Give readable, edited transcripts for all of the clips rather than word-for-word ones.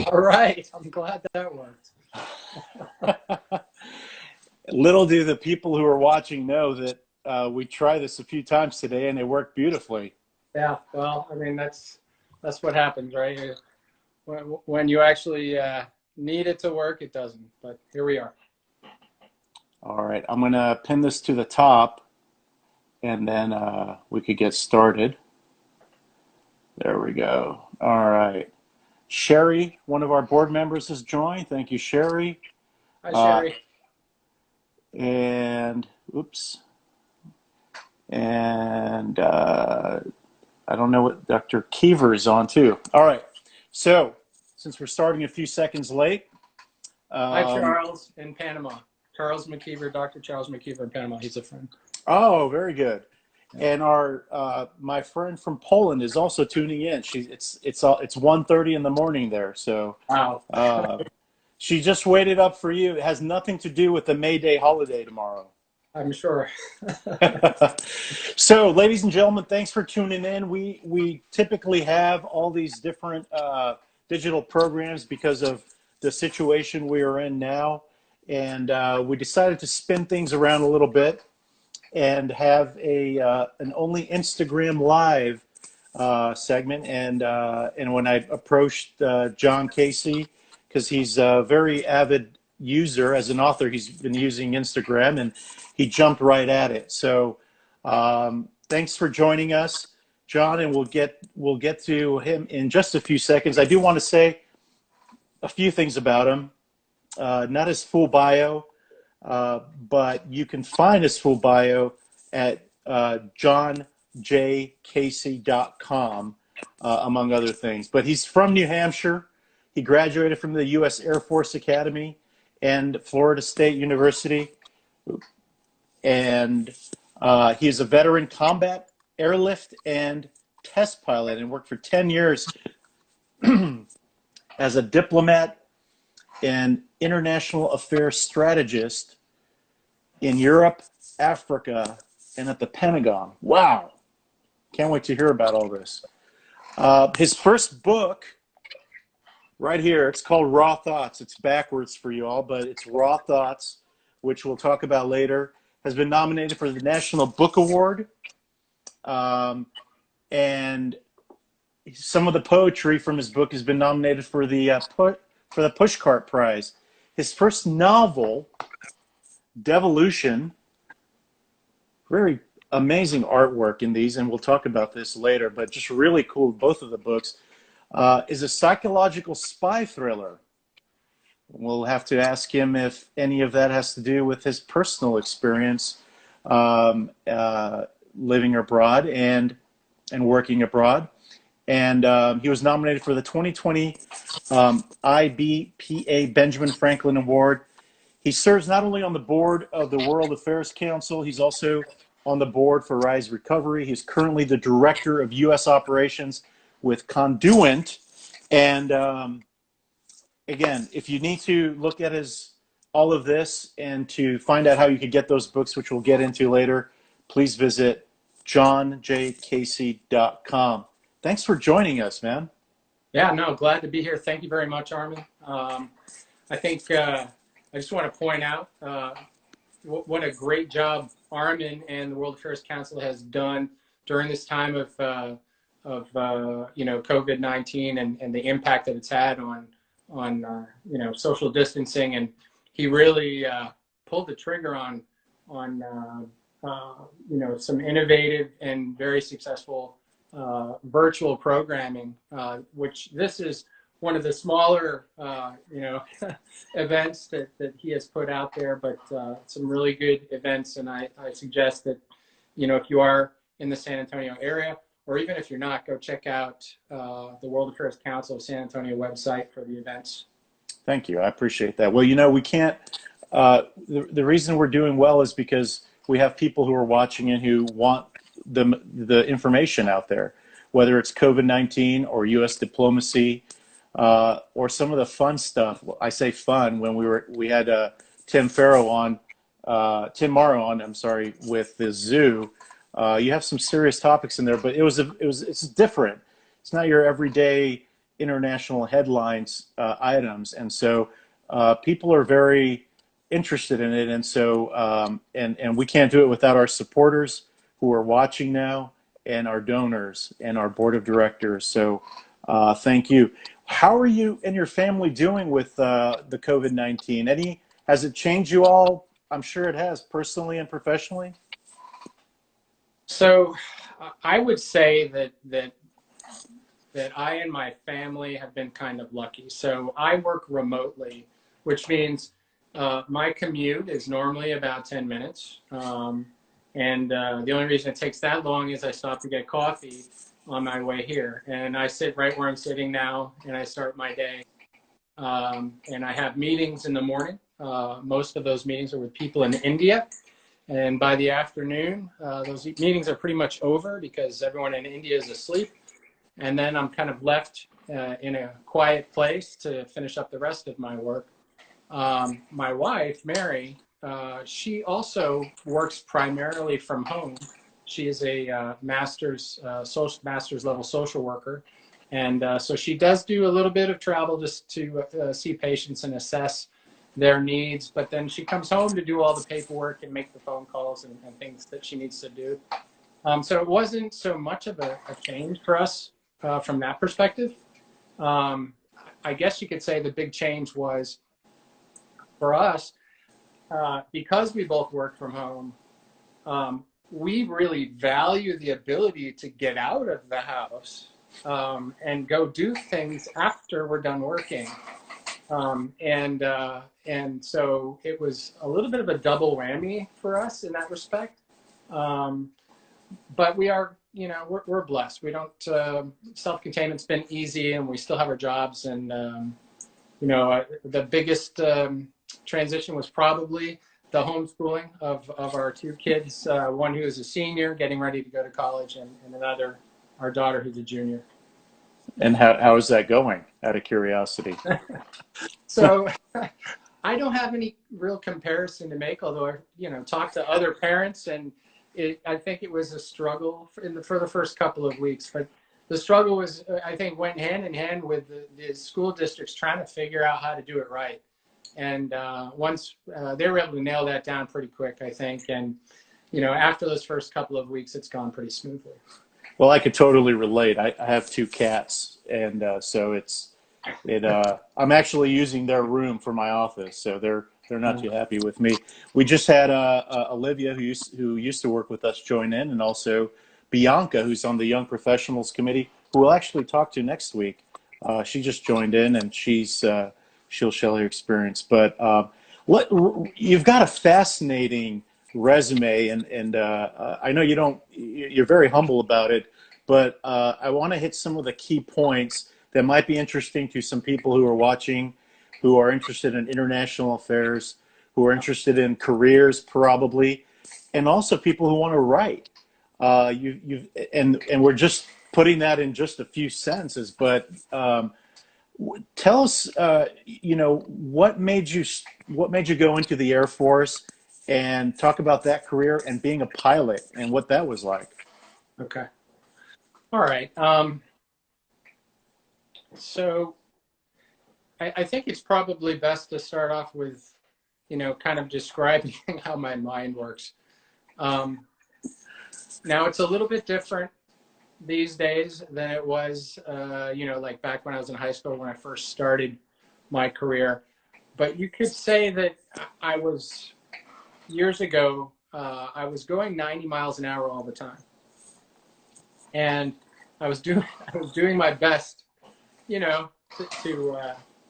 All right. I'm glad that worked. Little do the people who are watching know that we tried this a few times today and it worked beautifully. Yeah. Well, I mean, that's what happens, right? When you actually need it to work, it doesn't. But here we are. All right, I'm going to pin this to the top and then we could get started. There we go. All right. Sherry, one of our board members, has joined. Thank you, Sherry. Hi, Sherry. And, oops. And I don't know what Dr. Keever is on too. All right. So, since we're starting a few seconds late. Hi, Charles in Panama. Charles McKeever, Dr. Charles McKeever in Panama. He's a friend. Oh, very good. And our my friend from Poland is also tuning in. It's 1:30 in the morning there. So wow. She just waited up for you. It has nothing to do with the May Day holiday tomorrow. I'm sure. So, ladies and gentlemen, thanks for tuning in. We typically have all these different digital programs because of the situation we are in now. And we decided to spin things around a little bit and have an only Instagram live segment. And when I approached John Casey, because he's a very avid user as an author, he's been using Instagram, and he jumped right at it. So thanks for joining us, John, and we'll get to him in just a few seconds. I do want to say a few things about him. Not his full bio, but you can find his full bio at johnjcasey.com, among other things. But he's from New Hampshire. He graduated from the U.S. Air Force Academy and Florida State University. And he is a veteran combat airlift and test pilot and worked for 10 years as a diplomat and international affairs strategist in Europe, Africa, and at the Pentagon. Wow. Can't wait to hear about all this. His first book, right here, it's called Raw Thoughts. It's backwards for you all, but it's Raw Thoughts, which we'll talk about later, has been nominated for the National Book Award. And some of the poetry from his book has been nominated for the Pushcart Prize. His first novel, Devolution, very amazing artwork in these, and we'll talk about this later, but just really cool, both of the books, is a psychological spy thriller. We'll have to ask him if any of that has to do with his personal experience living abroad and working abroad. And he was nominated for the 2020 IBPA Benjamin Franklin Award. He serves not only on the board of the World Affairs Council, he's also on the board for Rise Recovery. He's currently the director of U.S. operations with Conduent. And again, if you need to look at all of this and to find out how you could get those books, which we'll get into later, please visit johnjcasey.com. Thanks for joining us, man. Yeah, no, glad to be here. Thank you very much, Armin. I think I just want to point out what a great job Armin and the World Affairs Council has done during this time of COVID-19 and the impact that it's had on social distancing. And he really pulled the trigger on some innovative and very successful virtual programming, which this is one of the smaller, events that he has put out there, but some really good events. And I suggest that, if you are in the San Antonio area, or even if you're not, go check out the World Affairs Council of San Antonio website for the events. Thank you. I appreciate that. Well, we can't, the reason we're doing well is because we have people who are watching and who want the information out there, whether it's COVID-19 or U.S. diplomacy, or some of the fun stuff. I say fun when we had Tim Morrow on, with the zoo. You have some serious topics in there, but it's different. It's not your everyday, international headlines items, and so people are very interested in it, and so and we can't do it without our supporters who are watching now, and our donors and our board of directors. So thank you. How are you and your family doing with the COVID-19? Has it changed you all? I'm sure it has, personally and professionally. So I would say that I and my family have been kind of lucky. So I work remotely, which means my commute is normally about 10 minutes. And the only reason it takes that long is I stop to get coffee on my way here. And I sit right where I'm sitting now, and I start my day. And I have meetings in the morning. Most of those meetings are with people in India. And by the afternoon, those meetings are pretty much over because everyone in India is asleep. And then I'm kind of left in a quiet place to finish up the rest of my work. My wife, Mary, she also works primarily from home. She is a master's level social worker. And so she does do a little bit of travel just to see patients and assess their needs. But then she comes home to do all the paperwork and make the phone calls and things that she needs to do. So it wasn't so much of a change for us from that perspective. Um, I guess you could say the big change was for us, because we both work from home, we really value the ability to get out of the house and go do things after we're done working. And so it was a little bit of a double whammy for us in that respect. Um, but we are, we're blessed. We don't, self-containment's been easy, and we still have our jobs. And, the biggest transition was probably the homeschooling of our two kids, one who is a senior getting ready to go to college, and another, our daughter, who's a junior. And how is that going, out of curiosity? So I don't have any real comparison to make, although I, talked to other parents, and I think it was a struggle for the first couple of weeks. But the struggle was, I think, went hand in hand with the school districts trying to figure out how to do it right. And once they were able to nail that down pretty quick, I think. And, after those first couple of weeks, it's gone pretty smoothly. Well, I could totally relate. I have two cats, and so I'm actually using their room for my office, so they're not too happy with me. We just had Olivia, who used to work with us, join in, and also Bianca, who's on the Young Professionals Committee, who we'll actually talk to next week. She just joined in, and she'll share her experience. But you've got a fascinating resume, and I know you're very humble about it, but I want to hit some of the key points that might be interesting to some people who are watching, who are interested in international affairs, who are interested in careers probably, and also people who want to write. And we're just putting that in just a few sentences, but tell us, what made you go into the Air Force, and talk about that career and being a pilot and what that was like. Okay. All right. So I think it's probably best to start off with, kind of describing how my mind works. Now it's a little bit different these days than it was, like back when I was in high school when I first started my career. But you could say that I was, years ago, I was going 90 miles an hour all the time. And I was doing my best,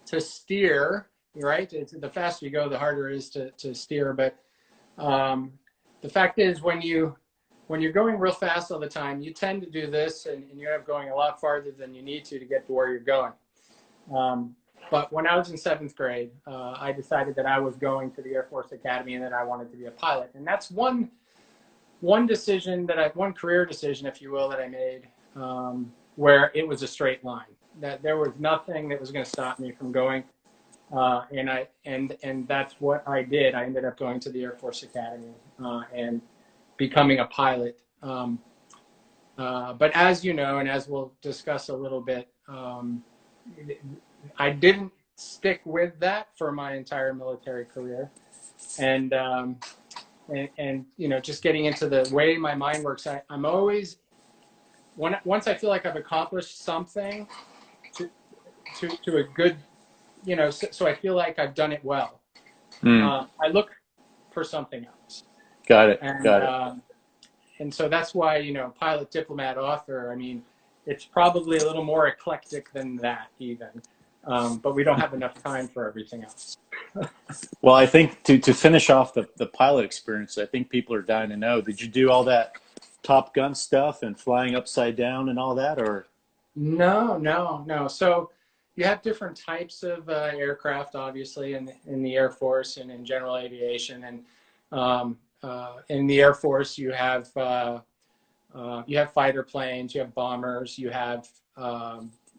to steer, right? The faster you go, the harder it is to steer. But the fact is, when you're going real fast all the time, you tend to do this, and you end up going a lot farther than you need to get to where you're going. But when I was in 7th grade, I decided that I was going to the Air Force Academy and that I wanted to be a pilot. And that's one career decision, if you will, that I made, where it was a straight line. That there was nothing that was going to stop me from going. And that's what I did. I ended up going to the Air Force Academy and becoming a pilot. But as you know, and as we'll discuss a little bit, I didn't stick with that for my entire military career, and you know, just getting into the way my mind works, I'm always once I feel like I've accomplished something to to a good, you know, so I feel like I've done it well. Mm. I look for something else, Got it. and Got it. so that's why, you know, pilot, diplomat, author. I mean, it's probably a little more eclectic than that even, but we don't have enough time for everything else. Well, I think to finish off the pilot experience, I think people are dying to know, did you do all that Top Gun stuff and flying upside down and all that, or? No, no, no. So you have different types of aircraft, obviously, in the Air Force and in general aviation. And in the Air Force, you have fighter planes, you have bombers, you have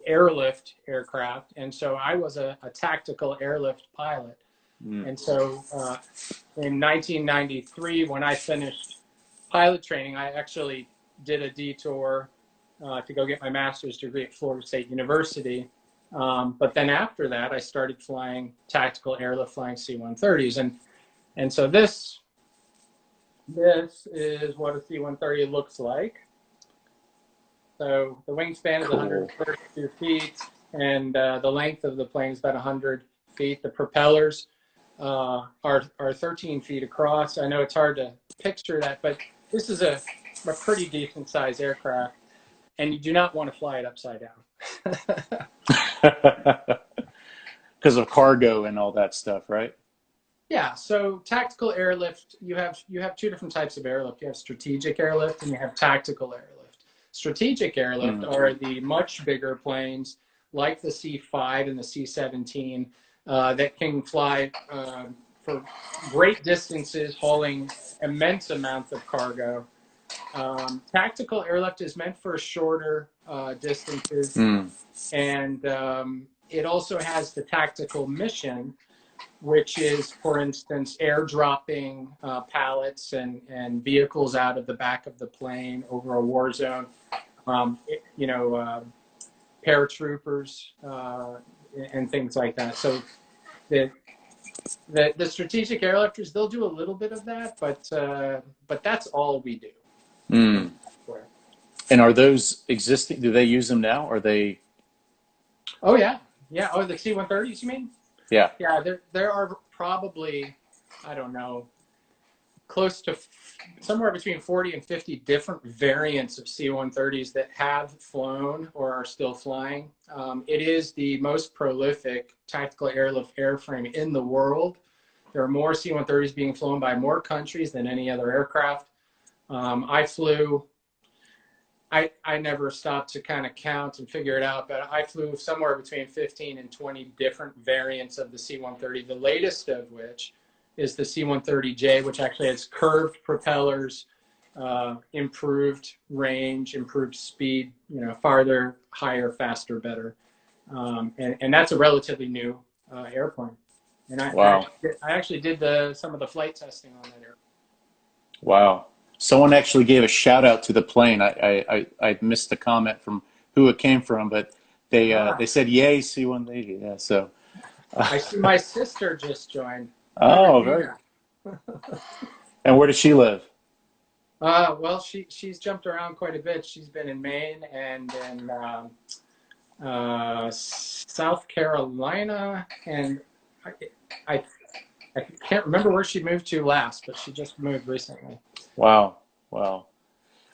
airlift aircraft. And so I was a tactical airlift pilot. Mm. And so in 1993, when I finished pilot training, I actually did a detour to go get my master's degree at Florida State University. But then after that, I started flying tactical airlift, flying C-130s, and so this is what a C-130 looks like. So the wingspan is Cool. 132 feet, and the length of the plane is about 100 feet. The propellers are 13 feet across. I know it's hard to picture that, but this is a pretty decent sized aircraft, and you do not want to fly it upside down. Because of cargo and all that stuff, right? Yeah, so tactical airlift, you have two different types of airlift. You have strategic airlift and you have tactical airlift. Strategic airlift are the much bigger planes like the C-5 and the C-17 that can fly for great distances, hauling immense amounts of cargo. Tactical airlift is meant for shorter distances, and it also has the tactical mission, which is, for instance, airdropping pallets and vehicles out of the back of the plane over a war zone. You know, paratroopers and things like that. So the strategic airlifters, they'll do a little bit of that, but that's all we do. Mm. And are those existing? Do they use them now? Are they? Oh yeah, yeah. Oh, the C-130s, you mean? Yeah. Yeah, there are probably, I don't know, close to somewhere between 40 and 50 different variants of C-130s that have flown or are still flying. It is the most prolific tactical airlift airframe in the world. There are more C-130s being flown by more countries than any other aircraft. I never stopped to kind of count and figure it out, but I flew somewhere between 15 and 20 different variants of the C-130, the latest of which is the C-130J, which actually has curved propellers, improved range, improved speed, you know, farther, higher, faster, better. And that's a relatively new airplane. And Wow. I actually did some of the flight testing on that airplane. Wow. Someone actually gave a shout out to the plane. I missed the comment from who it came from, but they said yay C-180. Yeah. So. I see my sister just joined. Oh, very. And where does she live? Well, she's jumped around quite a bit. She's been in Maine and in South Carolina, and I I can't remember where she moved to last, but she just moved recently. Wow. Wow.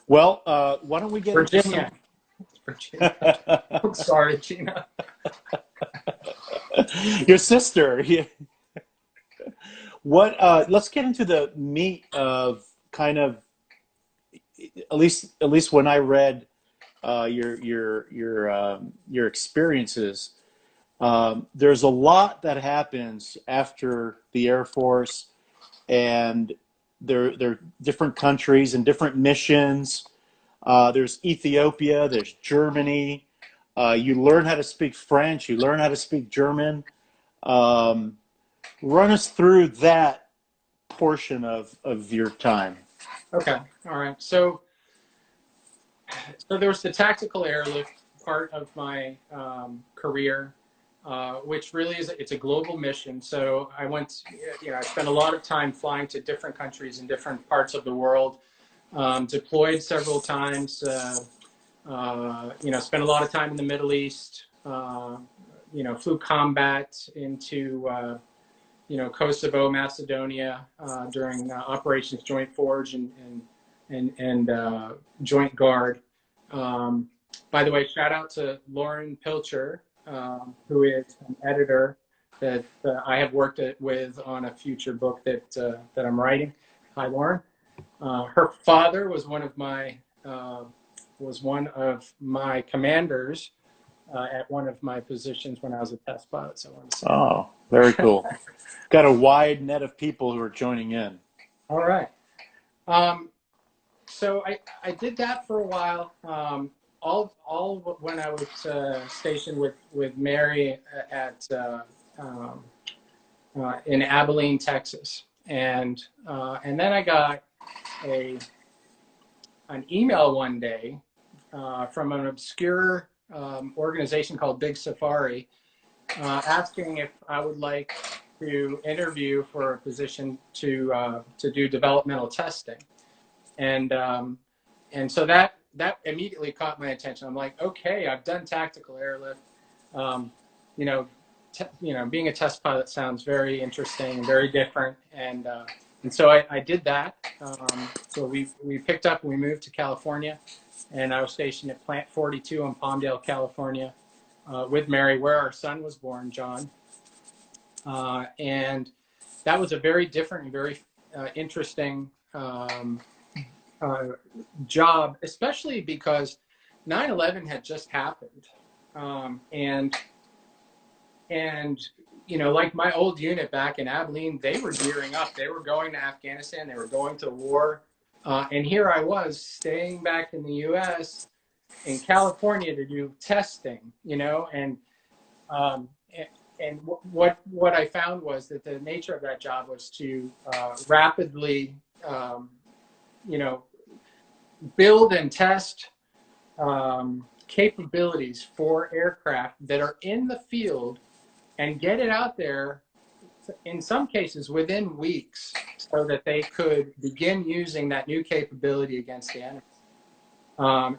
Well, why don't we get Virginia. into Virginia. some... I'm sorry, Gina. Your sister. Yeah. What? Let's get into the meat of kind of, at least when I read your experiences. There's a lot that happens after the Air Force, and there are different countries and different missions. There's Ethiopia, there's Germany. You learn how to speak French, you learn how to speak German. Run us through that portion of your time. Okay, all right. So there was the tactical airlift part of my career, which really is, it's a global mission. So I went, I spent a lot of time flying to different countries in different parts of the world, deployed several times, spent a lot of time in the Middle East, flew combat into, Kosovo, Macedonia during Operations Joint Forge and Joint Guard. By the way, shout out to Lauren Pilcher, who is an editor that I have worked with on a future book that I'm writing. Hi, Lauren. Her father was one of my commanders at one of my positions when I was a test pilot. So I want to say. Oh, very cool. Got a wide net of people who are joining in. All right. So I did that for a while. All when I was stationed with Mary at in Abilene, Texas, and then I got an email one day from an obscure organization called Big Safari, asking if I would like to interview for a position to do developmental testing, and so that immediately caught my attention. I'm like, okay, I've done tactical airlift. Being a test pilot sounds very interesting and very different, and so I did that. So we picked up and we moved to California, and I was stationed at Plant 42 in Palmdale, California, with Mary, where our son was born, John. And that was a very different and very interesting job, especially because 9/11 had just happened. And like my old unit back in Abilene, they were gearing up. They were going to Afghanistan. They were going to war. And here I was staying back in the U.S. in California to do testing, and what I found was that the nature of that job was to rapidly, build and test capabilities for aircraft that are in the field and get it out there, in some cases within weeks, so that they could begin using that new capability against the enemy.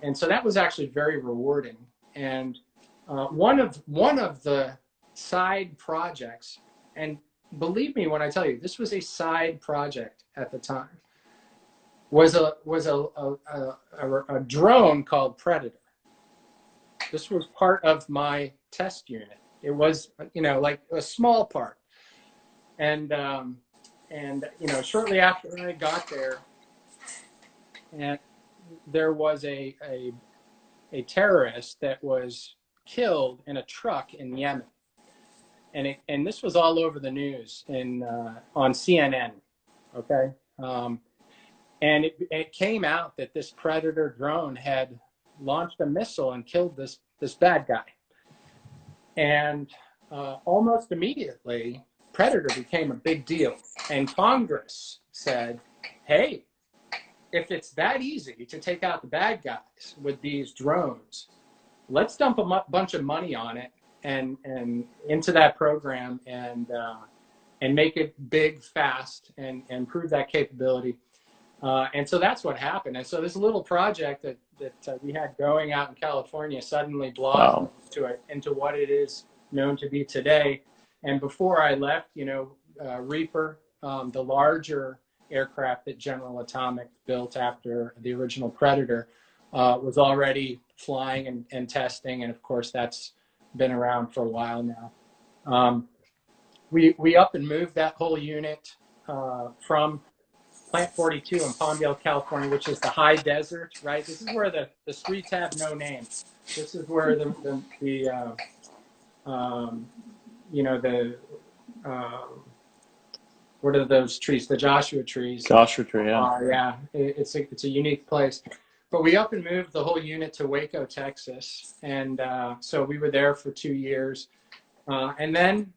And so that was actually very rewarding. And one of the side projects, and believe me when I tell you, this was a side project at the time, was a drone called Predator. This was part of my test unit. It was, like a small part. And shortly after I got there, and there was a terrorist that was killed in a truck in Yemen. And this was all over the news on CNN, okay? And it came out that this Predator drone had launched a missile and killed this bad guy. And almost immediately, Predator became a big deal. And Congress said, hey, if it's that easy to take out the bad guys with these drones, let's dump a bunch of money on it and into that program and make it big, fast, and improve that capability. And so that's what happened. And so this little project that we had going out in California suddenly blossomed into what it is known to be today. And before I left, Reaper, the larger aircraft that General Atomic built after the original Predator, was already flying and testing. And of course, that's been around for a while now. We up and moved that whole unit from Plant 42 in Palmdale, California, which is the high desert, right? This is where the streets have no name. This is where what are those trees? The Joshua trees. Joshua tree, yeah. Yeah, it's a unique place. But we up and moved the whole unit to Waco, Texas, and so we were there for 2 years, and then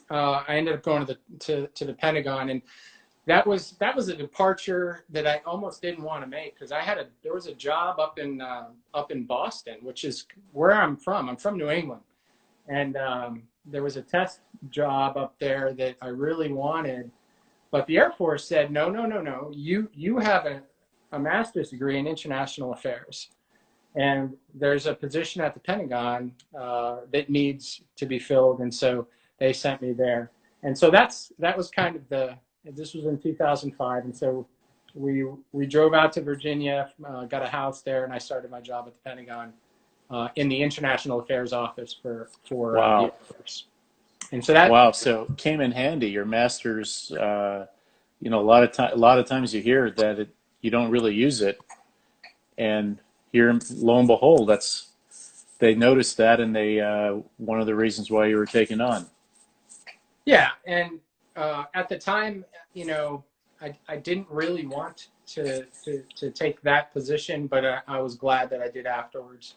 I ended up going to the Pentagon, and that was a departure that I almost didn't want to make because there was a job up in Boston, which is where I'm from. I'm from New England, and there was a test job up there that I really wanted, but the Air Force said no, no, no, no. You have a master's degree in international affairs, and there's a position at the Pentagon that needs to be filled, and so they sent me there. And so that was kind of this was in 2005, and so we drove out to Virginia, got a house there, and I started my job at the Pentagon in the International Affairs Office for the Air Wow. Force. And so that Wow. So it came in handy. Your master's, a lot of times you hear that you don't really use it, and here, lo and behold, they noticed that, and they one of the reasons why you were taken on. yeah, and at the time, I didn't really want to take that position, but I was glad that I did afterwards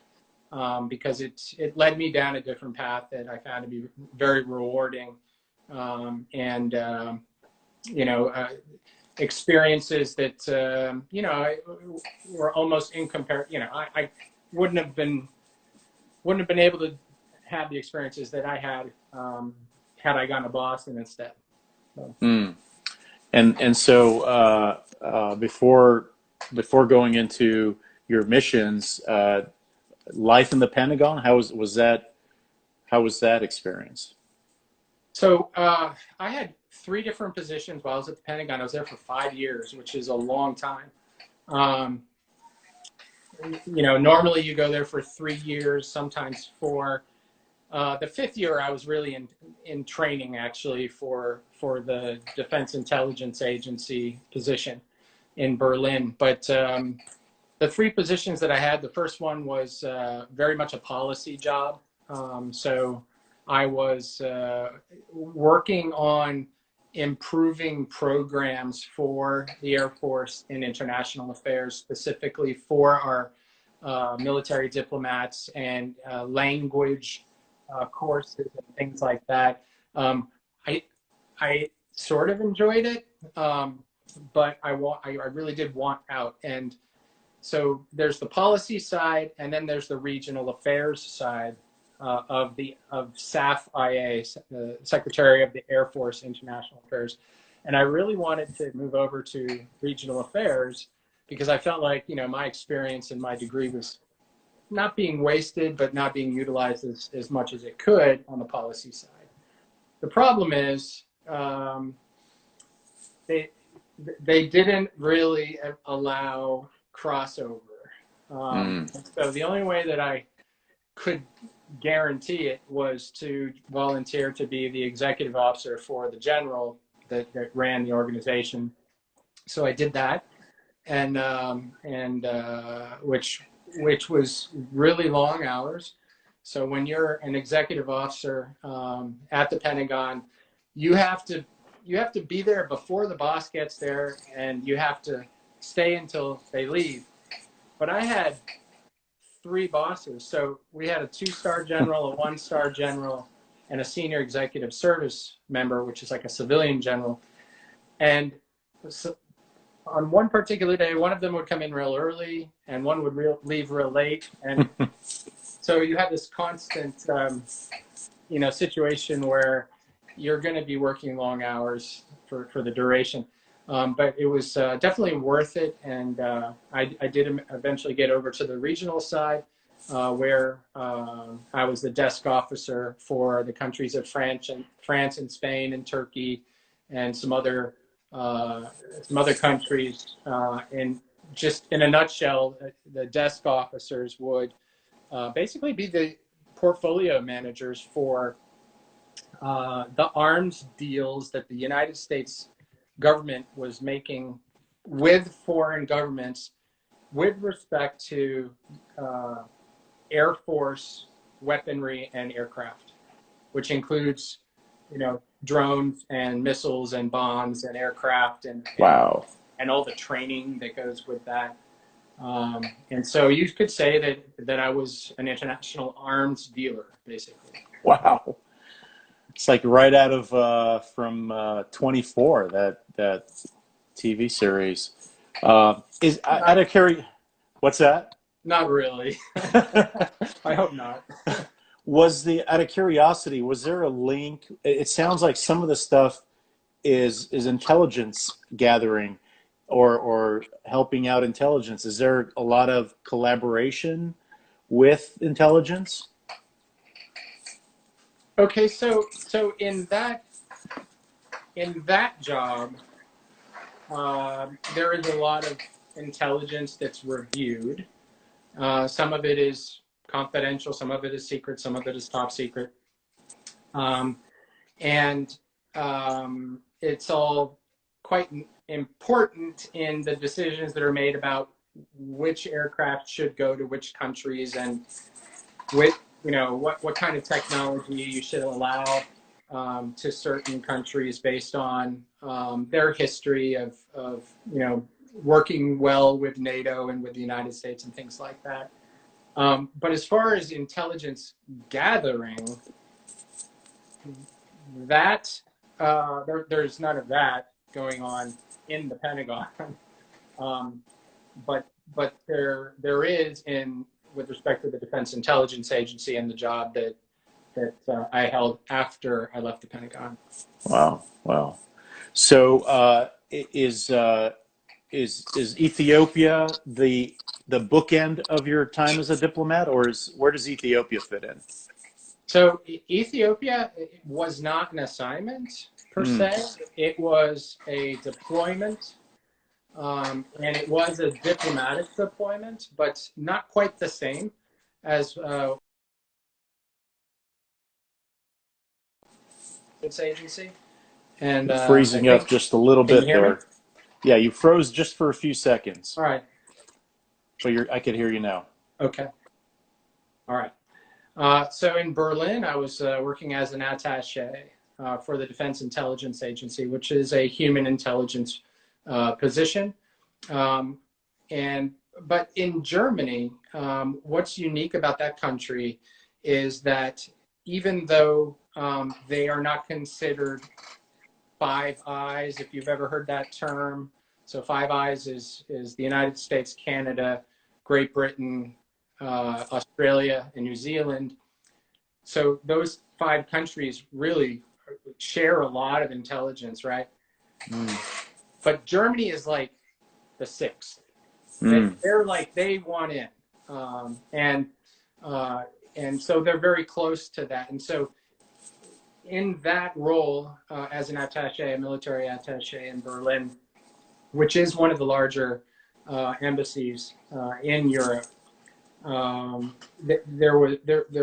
because it led me down a different path that I found to be very rewarding, and you know uh, experiences that were almost incomparable. I wouldn't have been able to have the experiences that I had I gone to Boston instead. So. Mm. And so before going into your missions, life in the Pentagon, how was that experience? So I had three different positions while I was at the Pentagon. I was there for 5 years, which is a long time. Um, normally you go there for 3 years, sometimes four. The fifth year, I was really in training actually for the Defense Intelligence Agency position in Berlin. But the three positions that I had, the first one was very much a policy job. So I was working on improving programs for the Air Force in international affairs, specifically for our military diplomats and language courses and things like that. I I sort of enjoyed it, but I really did want out. And so there's the policy side, and then there's the regional affairs side of SAF-IA, the Secretary of the Air Force International Affairs. And I really wanted to move over to regional affairs because I felt like my experience and my degree was not being wasted, but not being utilized as much as it could on the policy side. The problem is they they didn't really allow crossover. Mm. So the only way that I could guarantee it was to volunteer to be the executive officer for the general that ran the organization. So I did that, and which was really long hours. So when you're an executive officer at the Pentagon, you have to be there before the boss gets there, and you have to stay until they leave. But I had three bosses. So we had a 2-star general, a 1-star general, and a senior executive service member, which is like a civilian general. And so on one particular day, one of them would come in real early and one would leave real late. And so you have this constant, situation where you're going to be working long hours for the duration. But it was definitely worth it. And I did eventually get over to the regional side where I was the desk officer for the countries of France and Spain and Turkey and some other countries. And just in a nutshell, the desk officers would basically be the portfolio managers for the arms deals that the United States government was making with foreign governments with respect to Air Force weaponry and aircraft, which includes, drones and missiles and bombs and aircraft Wow. and all the training that goes with that. And so you could say that I was an international arms dealer, basically. Wow. It's like right out of from 24. That TV series. Is out of curiosity, what's that? Not really. I hope not. Out of curiosity, was there a link? It sounds like some of the stuff is intelligence gathering or helping out intelligence. Is there a lot of collaboration with intelligence? Okay, so in that job, there is a lot of intelligence that's reviewed. Some of it is confidential, some of it is secret, some of it is top secret. And it's all quite important in the decisions that are made about which aircraft should go to which countries and what kind of technology you should allow to certain countries based on their history of working well with NATO and with the United States and things like that. But as far as intelligence gathering, that there's none of that going on in the Pentagon. But there is with respect to the Defense Intelligence Agency and the job that I held after I left the Pentagon. Wow. So is Ethiopia the bookend of your time as a diplomat, or where does Ethiopia fit in? So Ethiopia was not an assignment per se. It was a deployment, and it was a diplomatic deployment, but not quite the same as agency. And you're freezing up just a little bit there. Yeah, you froze just for a few seconds. All right. But I can hear you now. Okay. All right. So in Berlin, I was working as an attaché for the Defense Intelligence Agency, which is a human intelligence position. But in Germany, what's unique about that country is that even though they are not considered Five Eyes, if you've ever heard that term. So Five Eyes is the United States, Canada, Great Britain, Australia, and New Zealand. So those 5 countries really share a lot of intelligence, right? But Germany is like the 6th. They're like, they want in. And so they're very close to that. And so in that role as an attaché, a military attaché in Berlin, which is one of the larger embassies in Europe, there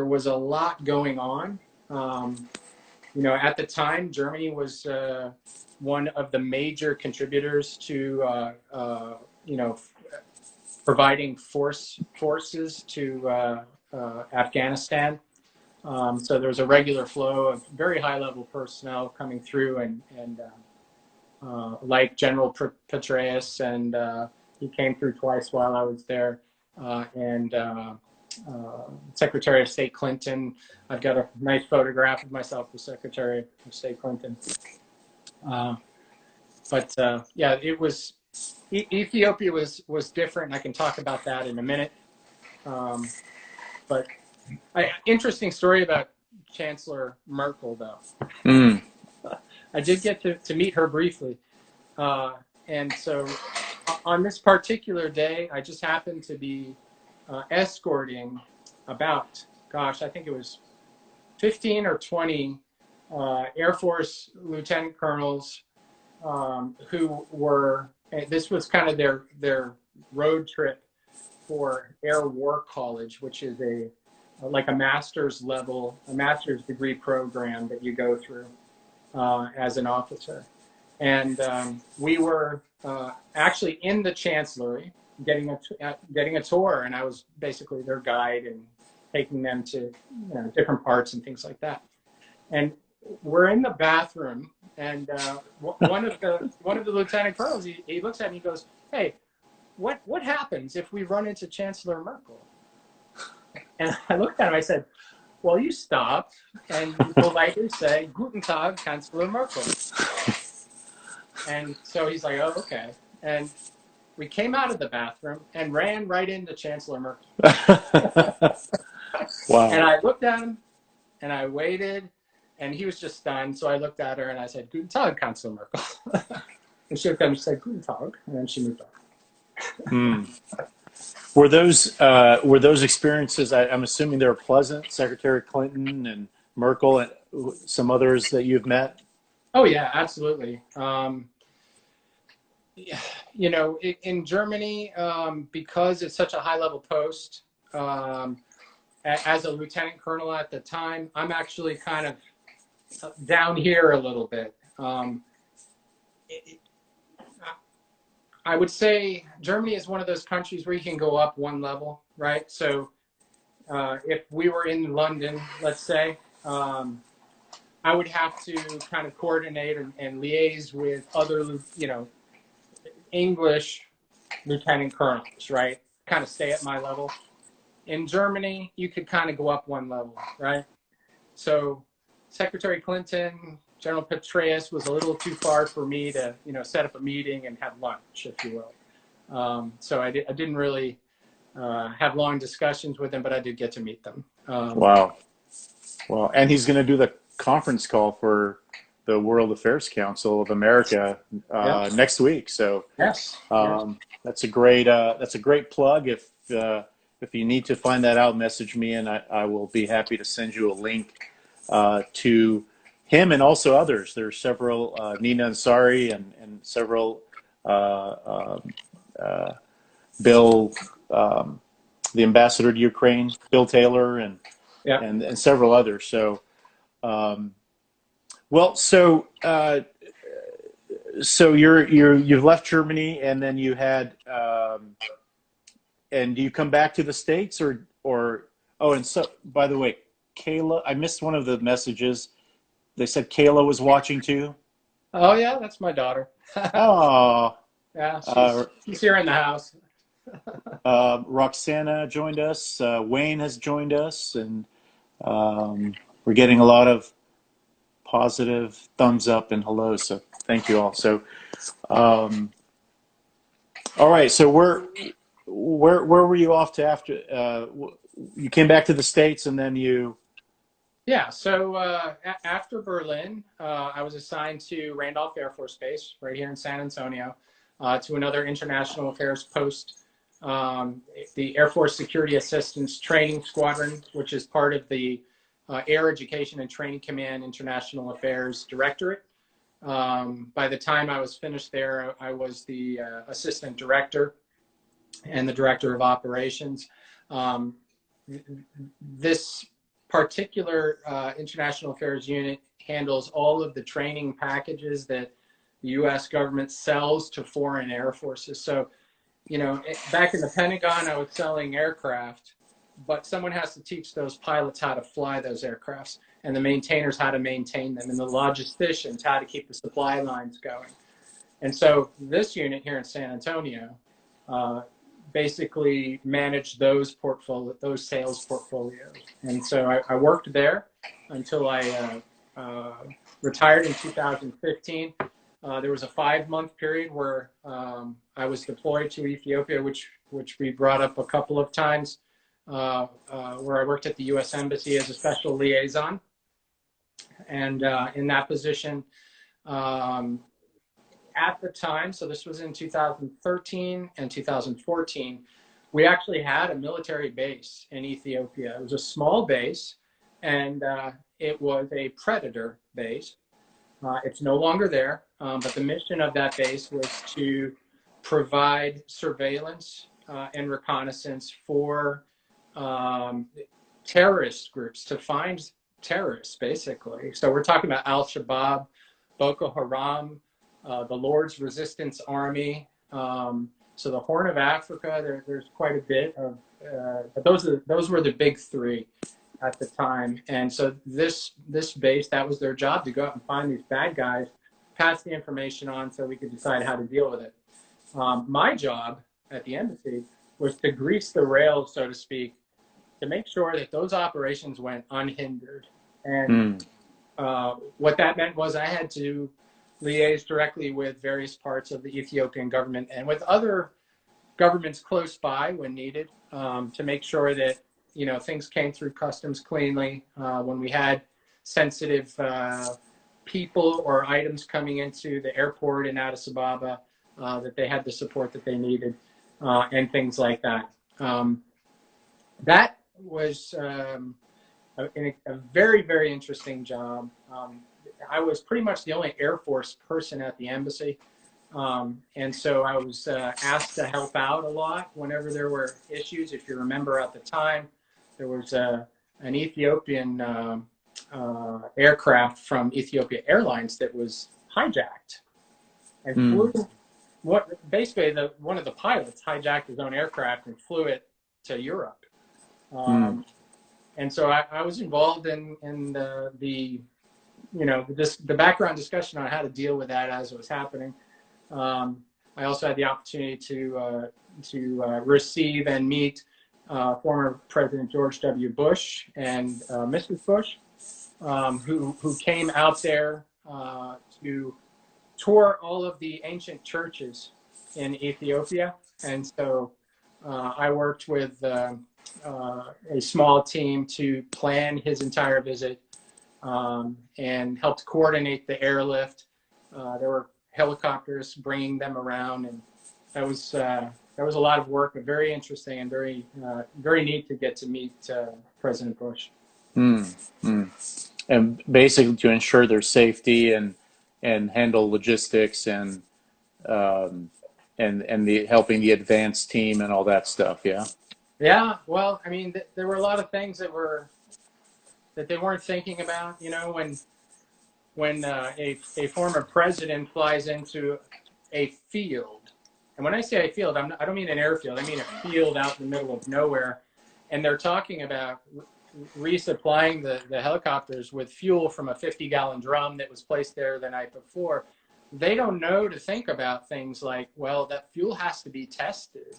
was a lot going on. At the time, Germany was one of the major contributors to providing forces to Afghanistan. So there was a regular flow of very high-level personnel coming through, and like General Petraeus, and he came through twice while I was there, and Secretary of State Clinton. I've got a nice photograph of myself with Secretary of State Clinton. Yeah, it was Ethiopia was different, and I can talk about that in a minute. But interesting story about Chancellor Merkel, though. I did get to meet her briefly. And so on this particular day, I just happened to be escorting about, I think it was 15 or 20 Air Force lieutenant colonels who were, this was kind of their road trip for Air War College, which is like a master's degree program that you go through as an officer. And we were actually in the Chancellery getting a tour, and I was basically their guide and taking them to different parts and things like that. And we're in the bathroom, and one of the lieutenant colonels, he looks at me and he goes, "Hey, what happens if we run into Chancellor Merkel?" And I looked at him, I said, "Well, you stop and you politely say, 'Guten Tag, Chancellor Merkel.'" And so he's like, oh, okay. And we came out of the bathroom and ran right into Chancellor Merkel. And Wow. I looked at him and I waited and he was just stunned. So I looked at her and I said, Guten Tag, Chancellor Merkel. And she looked at me and she said, Guten Tag. And then she moved on. Hmm. Were those experiences? I'm assuming they were pleasant. Secretary Clinton and Merkel and some others that you've met. Oh, yeah, absolutely. You know, in Germany, because it's such a high level post, as a lieutenant colonel at the time, I'm actually kind of down here a little bit. It, I would say Germany is one of those countries where you can go up one level, right? So if we were in London, let's say, I would have to kind of coordinate and liaise with other, you know, English lieutenant colonels, right? Kind of stay at my level. In Germany, you could kind of go up one level, right? So Secretary Clinton, General Petraeus was a little too far for me to, you know, set up a meeting and have lunch, if you will. So I didn't really have long discussions with them, but I did get to meet them. Wow. Well, and he's going to do the conference call for the World Affairs Council of America Yeah. next week. So Yes. that's a great plug. If you need to find that out, message me, and I will be happy to send you a link to him and also others. There are several Nina Ansari and several Bill, the ambassador to Ukraine, Bill Taylor, Yeah. and several others. So. Well, so you've left Germany, and then you had, and do you come back to the States or oh, and so by the way, Kayla, I missed one of the messages. They said Kayla was watching too. Oh yeah, that's my daughter. Oh, Yeah, uh, she's here in the house. Roxana joined us. Wayne has joined us, and we're getting a lot of positive thumbs up and hello. So thank you all. So, all right. So where were you off to after? You came back to the States and then you. Yeah, so after Berlin, I was assigned to Randolph Air Force Base right here in San Antonio to another international affairs post, the Air Force Security Assistance Training Squadron, which is part of the Air Education and Training Command International Affairs Directorate. By the time I was finished there, I was the assistant director and the director of operations. Um, this particular international affairs unit handles all of the training packages that the U.S. government sells to foreign air forces. So, you know, back in the Pentagon, I was selling aircraft, but someone has to teach those pilots how to fly those aircrafts and the maintainers how to maintain them and the logisticians how to keep the supply lines going. And so this unit here in San Antonio basically managed those sales portfolios. And so I worked there until I retired in 2015. There was a 5-month period where I was deployed to Ethiopia, which we brought up a couple of times, where I worked at the U.S. Embassy as a special liaison. And in that position, at the time, so this was in 2013 and 2014, we actually had a military base in Ethiopia. It was a small base, and it was a Predator base. It's no longer there, but the mission of that base was to provide surveillance and reconnaissance for terrorist groups, to find terrorists, basically. So we're talking about Al-Shabaab, Boko Haram, the Lord's Resistance Army. So the Horn of Africa, there's quite a bit of, but those were the big three at the time. And so this base, that was their job, to go out and find these bad guys, pass the information on so we could decide how to deal with it. My job at the embassy was to grease the rails, so to speak, to make sure that those operations went unhindered. And what that meant was I had to liaise directly with various parts of the Ethiopian government and with other governments close by when needed, to make sure that things came through customs cleanly when we had sensitive people or items coming into the airport in Addis Ababa, that they had the support that they needed, and things like that. That was a very, very interesting job. I was pretty much the only Air Force person at the embassy. And so I was asked to help out a lot whenever there were issues. If you remember at the time, there was an Ethiopian aircraft from Ethiopia Airlines that was hijacked and flew. Basically, one of the pilots hijacked his own aircraft and flew it to Europe. And so I was involved in the background discussion on how to deal with that as it was happening. I also had the opportunity to receive and meet former President George W. Bush and Mrs. Bush, who came out there to tour all of the ancient churches in Ethiopia. And so I worked with a small team to plan his entire visit, and helped coordinate the airlift. There were helicopters bringing them around, and that was a lot of work, but very interesting and very neat to get to meet President Bush. And basically to ensure their safety and handle logistics and the helping the advance team and all that stuff. Yeah. Yeah. Well, I mean, there were a lot of things that they weren't thinking about. When a former president flies into a field, and when I say a field, I don't mean an airfield. I mean a field out in the middle of nowhere, and they're talking about resupplying the helicopters with fuel from a 50-gallon drum that was placed there the night before. They don't know to think about things like, well, that fuel has to be tested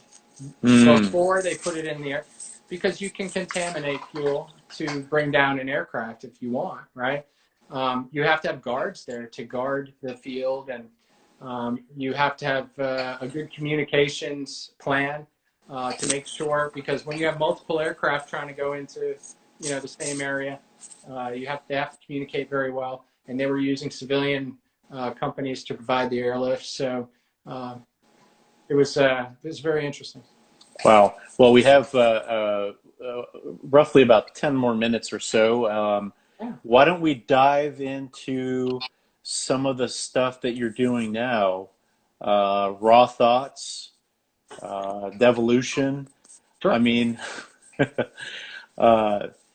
before they put it in the air, because you can contaminate fuel to bring down an aircraft if you want, right? You have to have guards there to guard the field, and you have to have a good communications plan to make sure, because when you have multiple aircraft trying to go into the same area, they have to communicate very well. And they were using civilian companies to provide the airlift, so it was very interesting. Wow. Well, we have roughly about 10 more minutes or so. Why don't we dive into some of the stuff that you're doing now? Raw thoughts, devolution. Sure. I mean,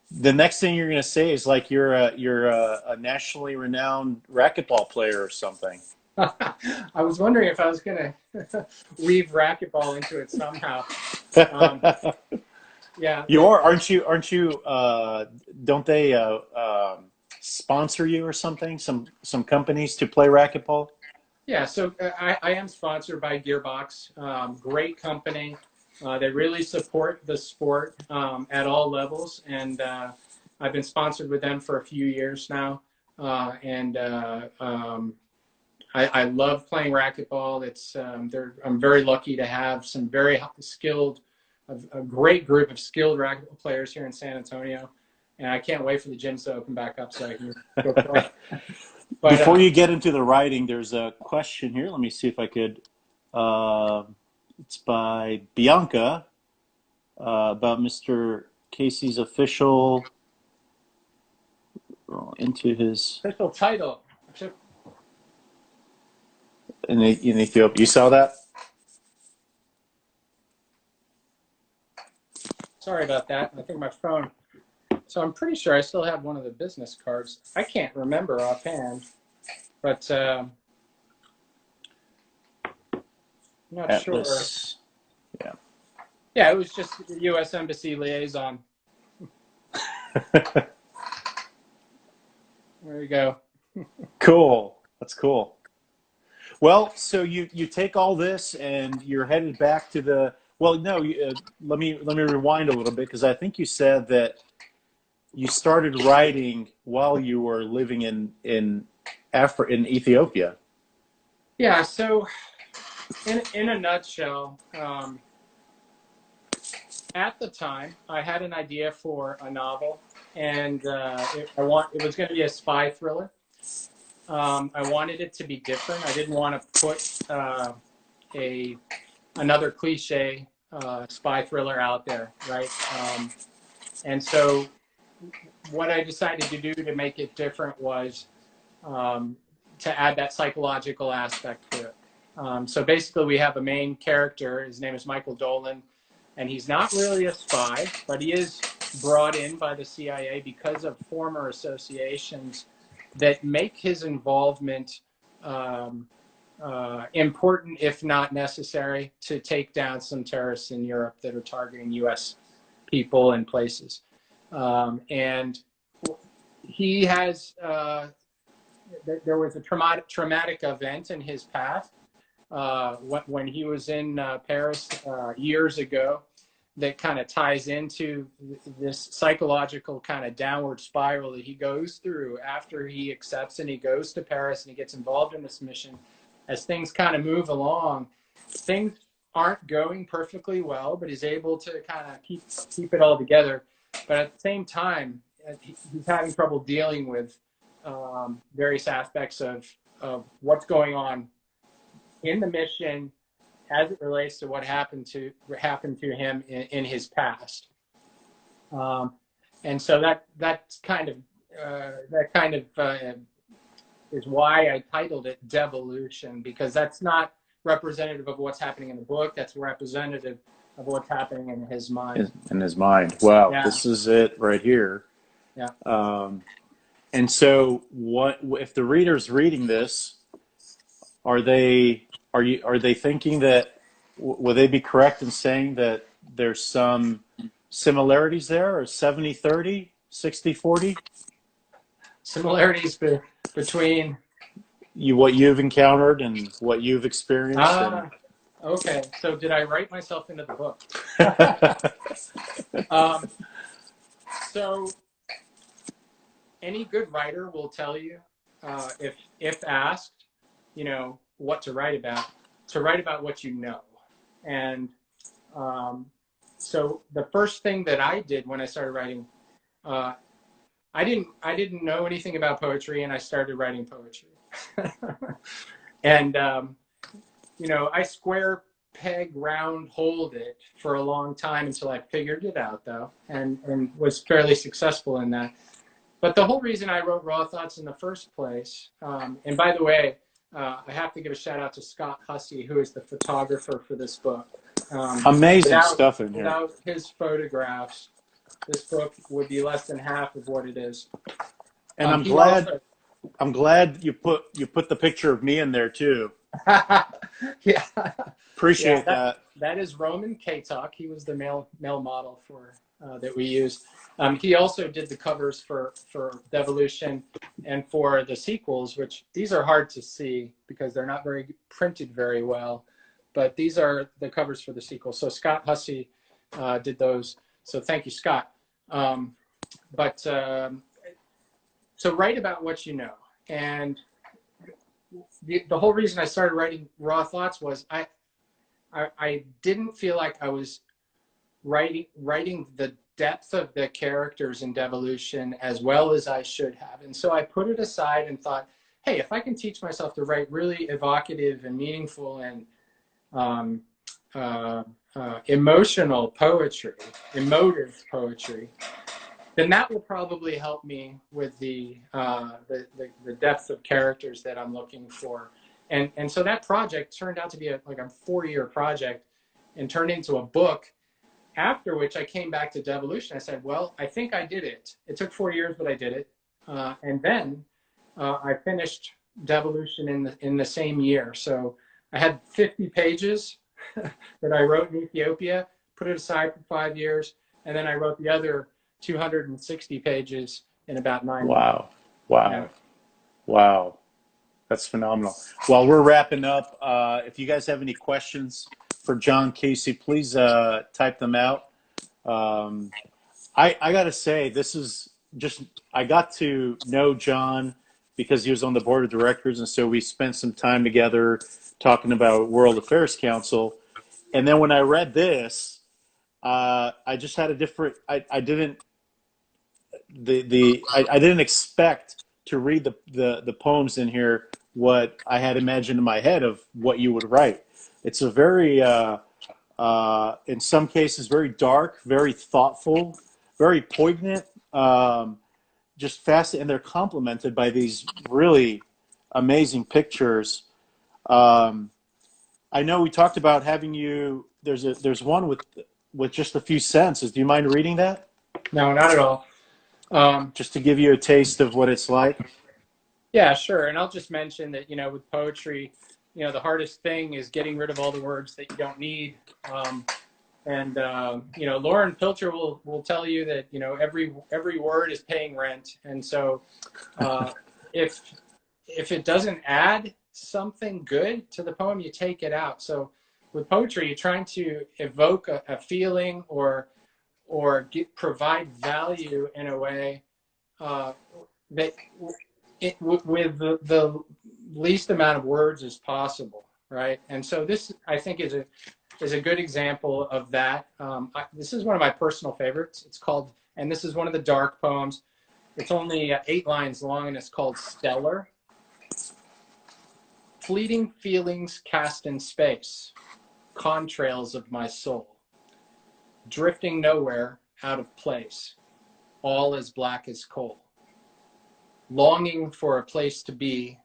the next thing you're going to say is like you're a nationally renowned racquetball player or something. I was wondering if I was going to weave racquetball into it somehow. Yeah. You are, aren't you? Don't they sponsor you or something? Some companies to play racquetball? Yeah. So I am sponsored by Gearbox. Great company. They really support the sport at all levels, and I've been sponsored with them for a few years now. I love playing racquetball. I'm very lucky to have some very skilled, a great group of skilled racquetball players here in San Antonio, and I can't wait for the gyms to open back up so I can go play. But, before you get into the writing, there's a question here. Let me see if I could. It's by Bianca about Mr. Casey's official into his official title in Ethiopia. You saw that? Sorry about that. I think my phone. So I'm pretty sure I still have one of the business cards. I can't remember offhand, but I'm not Atlas. Sure. Yeah. Yeah, it was just the U.S. Embassy liaison. There you go. Cool. That's cool. Well, so you take all this and you're headed back to the. Well, no. Let me rewind a little bit, because I think you said that you started writing while you were living in Ethiopia. Yeah. So in a nutshell, at the time, I had an idea for a novel, and it was going to be a spy thriller. I wanted it to be different. I didn't want to put a another cliche spy thriller out there, right? And so, what I decided to do to make it different was um, to add that psychological aspect to it. So basically, we have a main character. His name is Michael Dolan, and he's not really a spy, but he is brought in by the CIA because of former associations that make his involvement um, important, if not necessary, to take down some terrorists in Europe that are targeting U.S. people and places. And he has there was a traumatic event in his past when he was in Paris years ago that kind of ties into this psychological kind of downward spiral that he goes through after he accepts and he goes to Paris and he gets involved in this mission. As things kind of move along, things aren't going perfectly well, but he's able to kind of keep it all together. But at the same time, he's having trouble dealing with various aspects of what's going on in the mission as it relates to what happened to him in his past. And so that's kind of is why I titled it Devolution, because that's not representative of what's happening in the book. That's representative of what's happening in his mind. In his mind. Wow, Yeah. this is it right here. Yeah. And so, what if the reader's reading this? Are they thinking that? Will they be correct in saying that there's some similarities there, or 70-30, 60-40? Similarities between What you've encountered and what you've experienced. Okay. So did I write myself into the book? So any good writer will tell you, if asked, what to write about what you know. And so the first thing that I did when I started writing, I didn't know anything about poetry, and I started writing poetry. And I square peg round hold it for a long time until I figured it out, though, and was fairly successful in that. But the whole reason I wrote Raw Thoughts in the first place, and by the way, I have to give a shout out to Scott Hussey, who is the photographer for this book. Amazing stuff in here. Without his photographs, this book would be less than half of what it is. And I'm glad you put the picture of me in there too. Yeah. Appreciate that. That is Roman Katok. He was the male model for that we used. He also did the covers for Devolution and for the sequels, which these are hard to see because they're not printed very well. But these are the covers for the sequel. So Scott Hussey did those. So thank you, Scott. So write about what you know. And the whole reason I started writing Raw Thoughts was I didn't feel like I was writing the depth of the characters in Devolution as well as I should have. And so I put it aside and thought, hey, if I can teach myself to write really evocative and meaningful and emotive poetry, then that will probably help me with the depth of characters that I'm looking for. And so that project turned out to be a 4-year project and turned into a book, after which I came back to Devolution. I said, well, I think I did it. It took 4 years, but I did it. And then I finished Devolution in the same year. So I had 50 pages that I wrote in Ethiopia, put it aside for 5 years, and then I wrote the other 260 pages in about 9 months. Wow. That's phenomenal. While we're wrapping up, if you guys have any questions for John Casey, please type them out. I got to say, this is just, I got to know John because he was on the board of directors, and so we spent some time together talking about World Affairs Council. And then when I read this, I just had a different. I didn't I didn't expect to read the poems in here what I had imagined in my head of what you would write. It's a very in some cases very dark, very thoughtful, very poignant, just fascinating, and they're complemented by these really amazing pictures. Um, I know we talked about having you. There's one with just a few sentences. Do you mind reading that? No, not at all. Just to give you a taste of what it's like. Yeah, sure. And I'll just mention that, with poetry, the hardest thing is getting rid of all the words that you don't need. Lauren Pilcher will tell you that, every word is paying rent. And so if it doesn't add something good to the poem, you take it out. So with poetry, you're trying to evoke a feeling or provide value in a way that with the least amount of words as possible, right? And so this, I think, is a good example of that. This is one of my personal favorites. It's called, and this is one of the dark poems. It's only 8 lines long, and it's called Stellar. Fleeting feelings cast in space, contrails of my soul, drifting nowhere, out of place, all as black as coal. Longing for a place to be,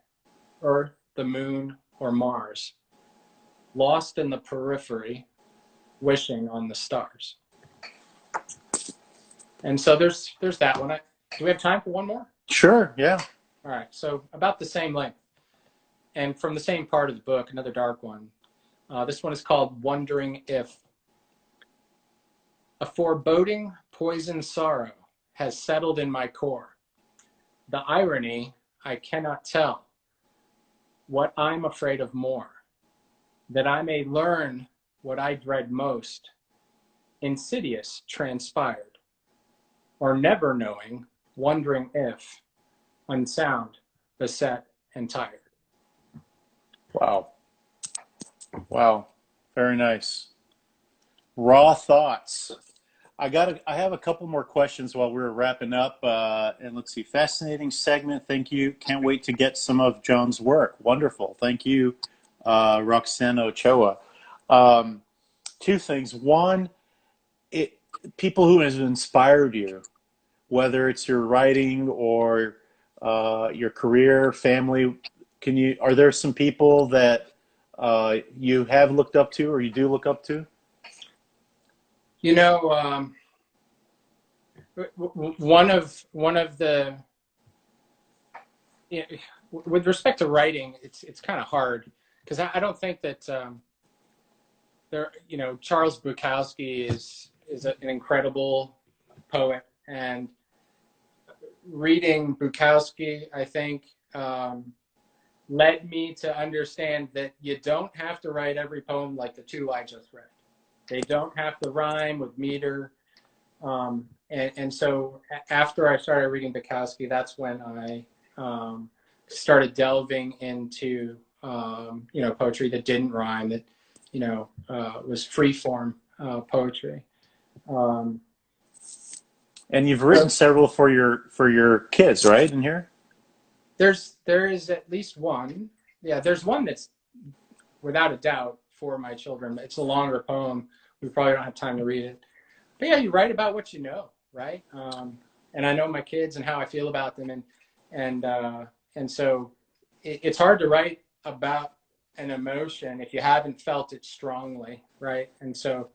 Earth, the moon, or Mars. Lost in the periphery, wishing on the stars. And so there's that one. Do we have time for one more? Sure, yeah. All right, so about the same length. And from the same part of the book, another dark one. This one is called Wondering If. A foreboding, poisoned sorrow has settled in my core. The irony, I cannot tell what I'm afraid of more, that I may learn what I dread most, insidious transpired, or never knowing, wondering if, unsound, beset, and tired. Wow. Wow. Very nice. Raw thoughts. I have a couple more questions while we're wrapping up. And let's see, fascinating segment. Thank you. Can't wait to get some of John's work. Wonderful. Thank you, Roxanne Ochoa. 2 things. One, people who have inspired you, whether it's your writing or your career, family. Are there some people that you have looked up to or you do look up to? One of the, with respect to writing, it's kind of hard because I don't think that Charles Bukowski is an incredible poet, and reading Bukowski, I think, led me to understand that you don't have to write every poem like the 2 I just read. They don't have to rhyme with meter. And so after I started reading Bukowski, that's when I started delving into, poetry that didn't rhyme, that, was free form poetry. And you've written several for your kids, right, in here? There is at least one. Yeah, there's one that's without a doubt for my children. It's a longer poem. We probably don't have time to read it. But yeah, you write about what you know, right? And I know my kids and how I feel about them, and so it's hard to write about an emotion if you haven't felt it strongly, right? And so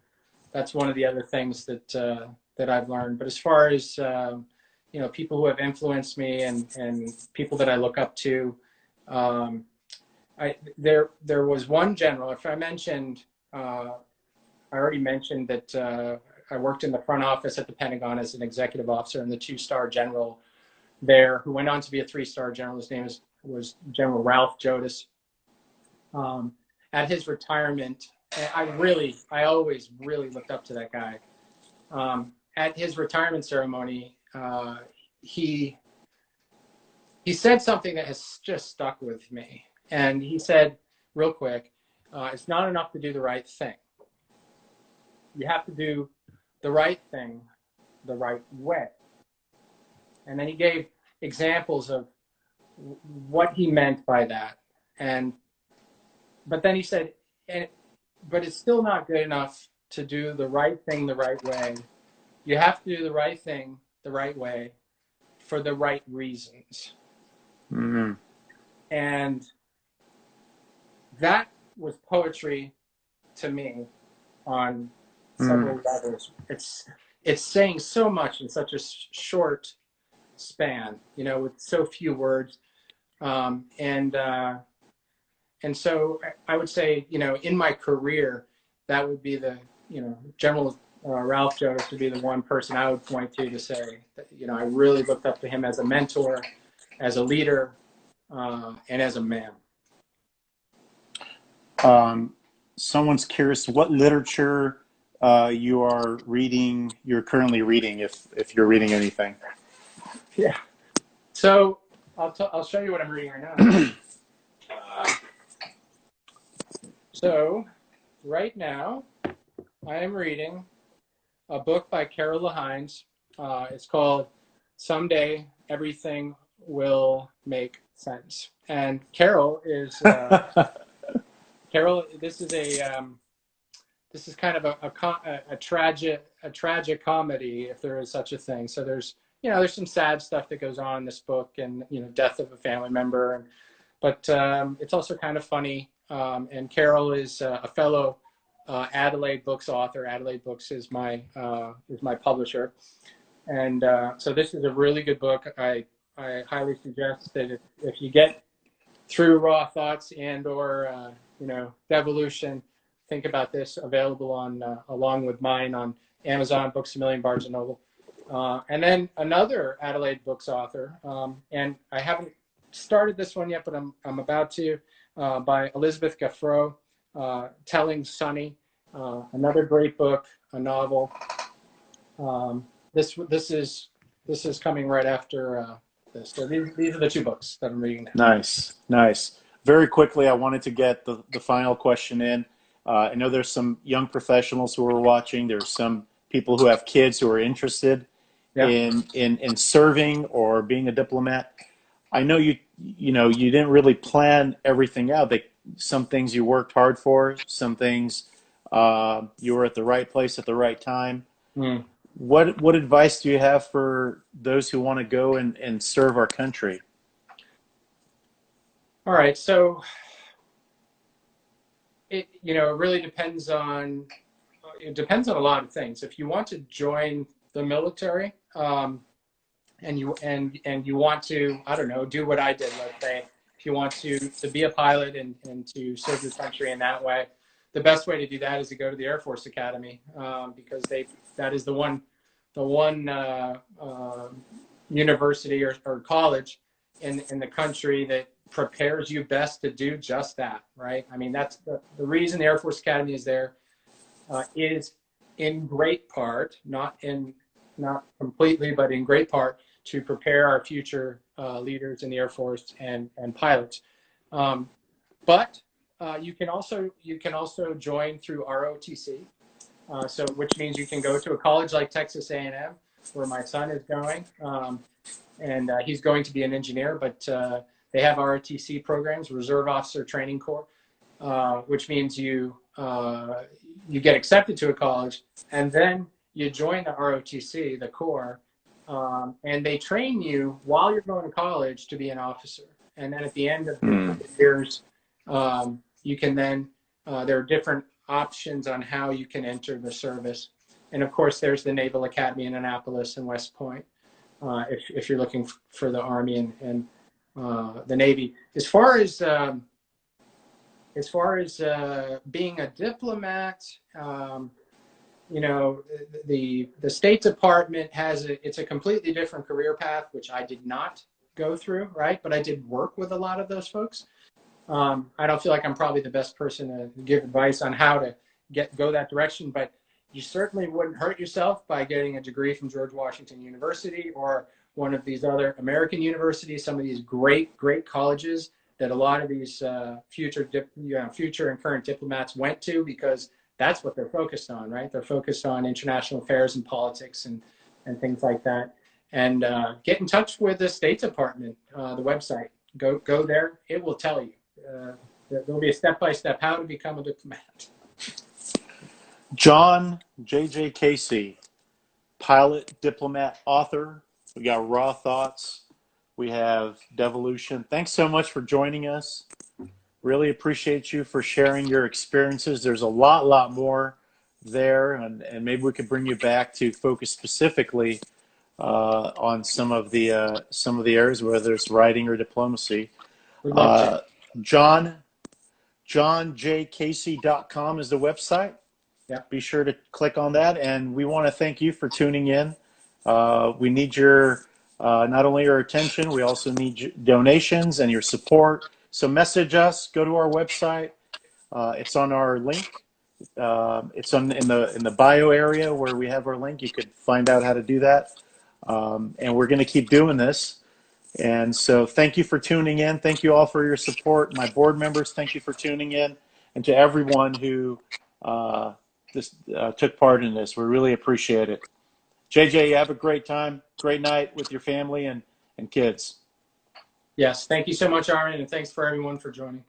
that's one of the other things that I've learned. But as far as people who have influenced me and people that I look up to, there was one general. If I mentioned, I already mentioned that I worked in the front office at the Pentagon as an executive officer, and the 2-star general there, who went on to be a 3-star general, his name was General Ralph Jodas. At his retirement, I always really looked up to that guy. At his retirement ceremony, he he said something that has just stuck with me. And he said, real quick, it's not enough to do the right thing. You have to do the right thing the right way. And then he gave examples of what he meant by that. But then he said, but it's still not good enough to do the right thing the right way. You have to do the right thing the right way for the right reasons. Mm-hmm. And that was poetry to me on several levels. It's saying so much in such a short span, with so few words. And so I would say, in my career, that would be the, General Ralph Jones would be the one person I would point to say that, I really looked up to him as a mentor, as a leader, and as a man. Someone's curious what literature you're currently reading, if you're reading anything. Yeah. So I'll show you what I'm reading right now. So right now I am reading a book by Carol LaHines. It's called Someday Everything Will Make Sense. And Carol is Carol. This is kind of a tragic comedy, if there is such a thing. So there's some sad stuff that goes on in this book, and death of a family member, but it's also kind of funny. And Carol is a fellow Adelaide Books author. Adelaide Books is my publisher, and so this is a really good book. I highly suggest that if you get through Raw Thoughts or Devolution, think about this. Available on along with mine on Amazon, Books A Million, Barnes and Noble. And then another Adelaide Books author, and I haven't started this one yet, but I'm about to, by Elizabeth Gaffreau, Telling Sunny, another great book, a novel. This is coming right after this. So these are the two books that I'm reading now. Nice. Very quickly, I wanted to get the final question in. I know there's some young professionals who are watching. There's some people who have kids who are interested in serving or being a diplomat. I know you didn't really plan everything out. Some things you worked hard for, some things you were at the right place at the right time. Mm. What advice do you have for those who want to go and serve our country? All right, so it really depends on a lot of things. If you want to join the military, and you want to, I don't know, do what I did, let's say, if you want to be a pilot and to serve your country in that way, the best way to do that is to go to the Air Force Academy, because that is the one university or college in the country that prepares you best to do just that, right? I mean, that's the reason the Air Force Academy is there, is in great part, not completely, but in great part, to prepare our future leaders in the Air Force and pilots. But you can also join through ROTC, which means you can go to a college like Texas A&M, where my son is going, and he's going to be an engineer. But they have ROTC programs, Reserve Officer Training Corps, which means you get accepted to a college, and then you join the ROTC, the Corps, and they train you while you're going to college to be an officer. And then at the end of the years, you can then, there are different options on how you can enter the service. And of course, there's the Naval Academy in Annapolis and West Point, if you're looking for the Army and the Navy. As far as being a diplomat, the State Department it's a completely different career path, which I did not go through, right? But I did work with a lot of those folks. I don't feel like I'm probably the best person to give advice on how to go that direction, but you certainly wouldn't hurt yourself by getting a degree from George Washington University or one of these other American universities, some of these great colleges that a lot of these future and current diplomats went to, because that's what they're focused on, right? They're focused on international affairs and politics and things like that. And get in touch with the State Department, the website. Go there. It will tell you. There'll be a step-by-step how to become a diplomat. John J.J. Casey, pilot, diplomat, author. We got Raw Thoughts. We have Devolution. Thanks so much for joining us. Really appreciate you for sharing your experiences. There's a lot more there, and maybe we could bring you back to focus specifically on some of the areas, whether it's writing or diplomacy. We'd love to. JohnJCasey.com is the website. Yeah. Be sure to click on that, and we want to thank you for tuning in. We need your not only your attention, we also need donations and your support. So message us. Go to our website. It's on our link. It's in the bio area where we have our link. You could find out how to do that. And we're going to keep doing this. And so thank you for tuning in. Thank you all for your support. My board members, thank you for tuning in. And to everyone who took part in this, we really appreciate it. JJ, you have a great time, great night with your family and kids. Yes, thank you so much, Armin, and thanks for everyone for joining.